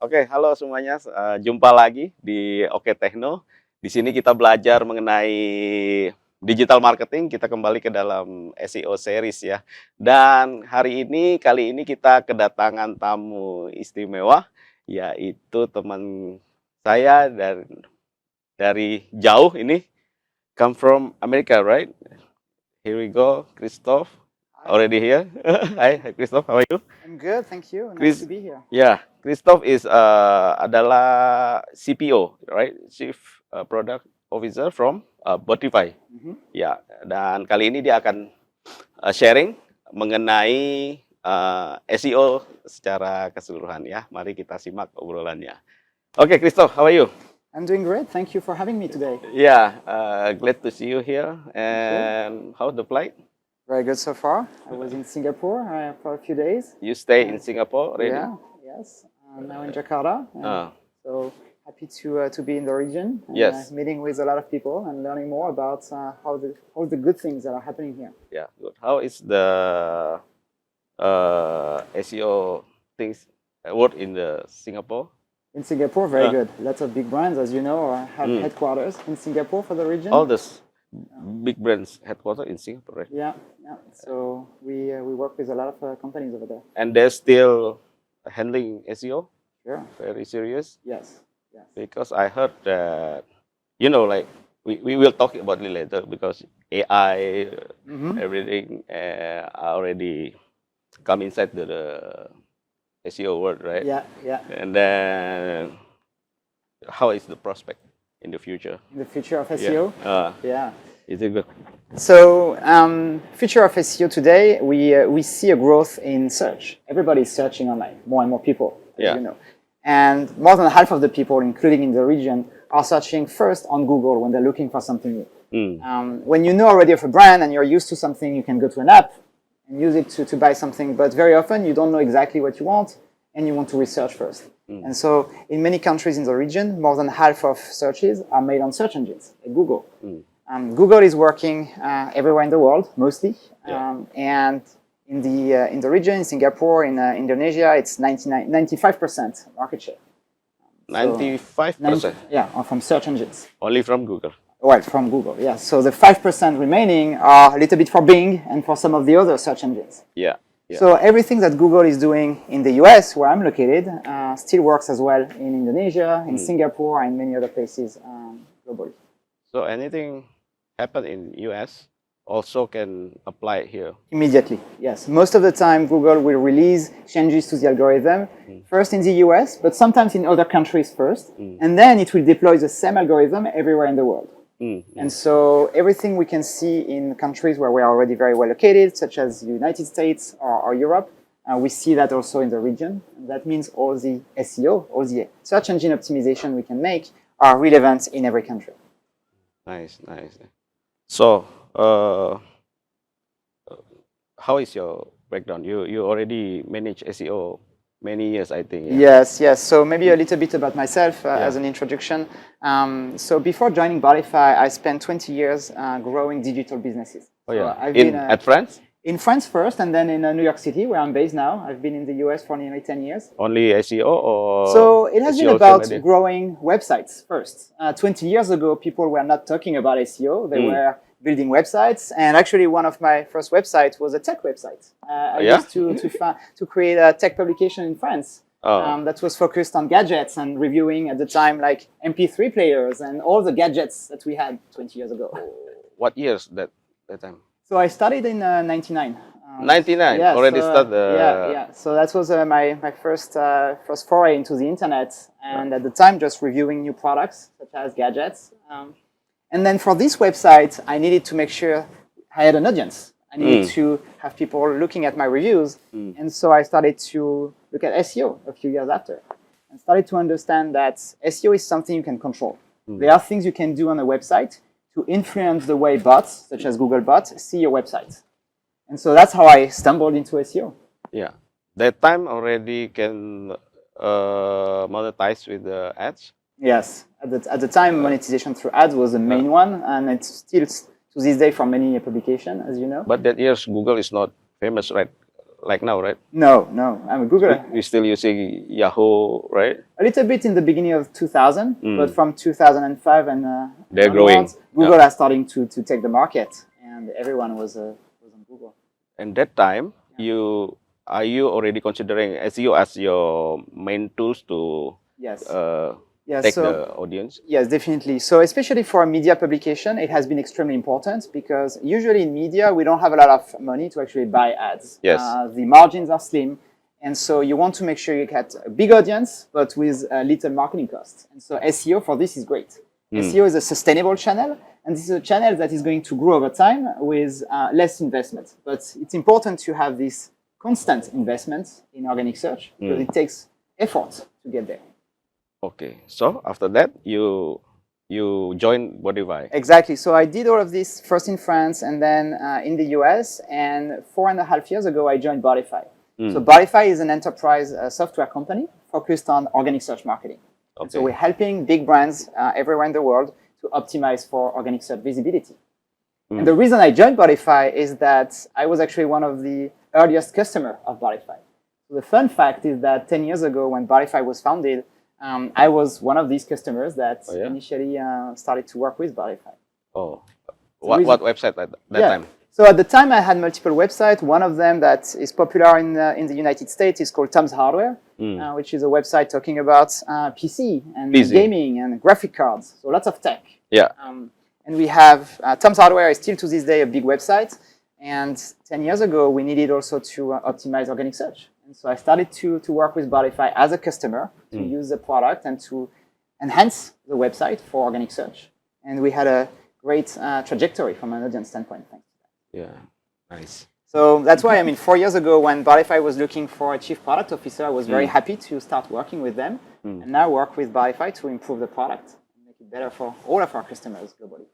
Oke, halo semuanya. Jumpa lagi di Oke Tekno. Di sini kita belajar mengenai digital marketing. Kita kembali ke dalam SEO series ya. Dan kali ini kita kedatangan tamu istimewa, yaitu teman saya dari jauh ini, come from America, right? Here we go, Christophe. Already here. Hi, Christophe. How are you? I'm good, thank you. Chris, Nice to be here. yeah, Christophe is adalah CPO, right? Chief Product Officer from Botify. Ya, dan kali ini dia akan sharing mengenai SEO secara keseluruhan ya. Mari kita simak obrolannya. Oke, Christophe, how are you? I'm doing great. Thank you for having me today. Yeah, glad to see you here. And how's the flight? Very good so far. I was in Singapore for a few days. You stay in Singapore already? Yeah, yes. Now in Jakarta. So happy to be in the region. Yes. Meeting with a lot of people and learning more about all the good things that are happening here. Yeah, good. How is the SEO things work in the Singapore? In Singapore, very good. Lots of big brands, as you know, have headquarters in Singapore for the region. All this big brands headquarters in Singapore, right? Yeah. So we work with a lot of companies over there. And they're still handling SEO? Sure. Very serious? Yes. Because I heard that, like, we will talk about it later because AI, everything already come inside the SEO world, right? Yeah. And then, how is the prospect in the future? In the future of SEO? Yeah. Is it good? So, future of SEO today, we see a growth in search. Everybody's searching online, more and more people, as you know. And more than half of the people, including in the region, are searching first on Google when they're looking for something new. When you know already of a brand and you're used to something, you can go to an app and use it to buy something. But very often, you don't know exactly what you want, and you want to research first. And so, in many countries in the region, more than half of searches are made on search engines, like Google. Google is working everywhere in the world, mostly, and in the region, in Singapore, in Indonesia, it's 95% market share. 95%? Yeah, from search engines. Only from Google? Well, from Google, yeah. So the 5% remaining are a little bit for Bing and for some of the other search engines. Yeah. So everything that Google is doing in the US, where I'm located, still works as well in Indonesia, in Singapore, and many other places globally. So anything happen in US also can apply here? Immediately, yes. Most of the time, Google will release changes to the algorithm, first in the US, but sometimes in other countries first, and then it will deploy the same algorithm everywhere in the world. And so everything we can see in countries where we are already very well located, such as the United States or Europe, we see that also in the region. And that means all the SEO, all the search engine optimization we can make are relevant in every country. Nice. So, how is your background? You already manage SEO many years, I think. Yeah? Yes. So maybe a little bit about myself as an introduction. So before joining Botify, I spent 20 years growing digital businesses. At France? In France first, and then in New York City, where I'm based now. I've been in the US for nearly 10 years. Only SEO or? So it has been about growing websites first. 20 years ago, people were not talking about SEO. They were building websites, and actually one of my first websites was a tech website. I used to create a tech publication in France that was focused on gadgets and reviewing at the time like MP3 players and all the gadgets that we had 20 years ago. What years that time? So I started in 99. 99? Yeah, already so, started? Yeah. So that was my first foray into the internet, and at the time just reviewing new products such as gadgets. And then for this website, I needed to make sure I had an audience. I needed to have people looking at my reviews. And so I started to look at SEO a few years after and started to understand that SEO is something you can control. There are things you can do on a website to influence the way bots, such as Google bots, see your website. And so that's how I stumbled into SEO. Yeah. That time already can monetize with the ads? Yes. At the time, monetization through ads was the main one, and it's still to this day for many publications, as you know. But that years Google is not famous, right? like now, right? No, I'm a Googler. We're still using Yahoo, right? A little bit in the beginning of 2000, Mm. but from 2005 and They're growing. onwards, Google are starting to take the market, and everyone was on Google. And that time, are you already considering SEO as your main tools to Yes. take Yes. So the audience? yes, definitely. So especially for a media publication, it has been extremely important because usually in media we don't have a lot of money to actually buy ads. Yes. The margins are slim, and so you want to make sure you get a big audience, but with little marketing costs. And so SEO for this is great. SEO is a sustainable channel, and this is a channel that is going to grow over time with less investment. But it's important to have this constant investment in organic search because it takes effort to get there. Okay, so after that, you joined Bodify. Exactly. So I did all of this first in France and then in the US. And 4.5 years ago, I joined Bodify. So Bodify is an enterprise software company focused on organic search marketing. Okay. And so we're helping big brands everywhere in the world to optimize for organic search visibility. And the reason I joined Bodify is that I was actually one of the earliest customers of Bodify. So the fun fact is that 10 years ago, when Bodify was founded, I was one of these customers that initially started to work with Bodify. Oh, what website at that time? So at the time, I had multiple websites. One of them that is popular in the United States is called Tom's Hardware, which is a website talking about PC and gaming and graphic cards. So lots of tech. Yeah. And we have Tom's Hardware is still to this day a big website. And 10 years ago, we needed also to optimize organic search. And so I started to work with Bodify as a customer to use the product and to enhance the website for organic search. And we had a great trajectory from an audience standpoint. Thanks to that. Yeah, nice. So that's why, 4 years ago when Bodify was looking for a chief product officer, I was very happy to start working with them and now work with Bodify to improve the product and make it better for all of our customers globally.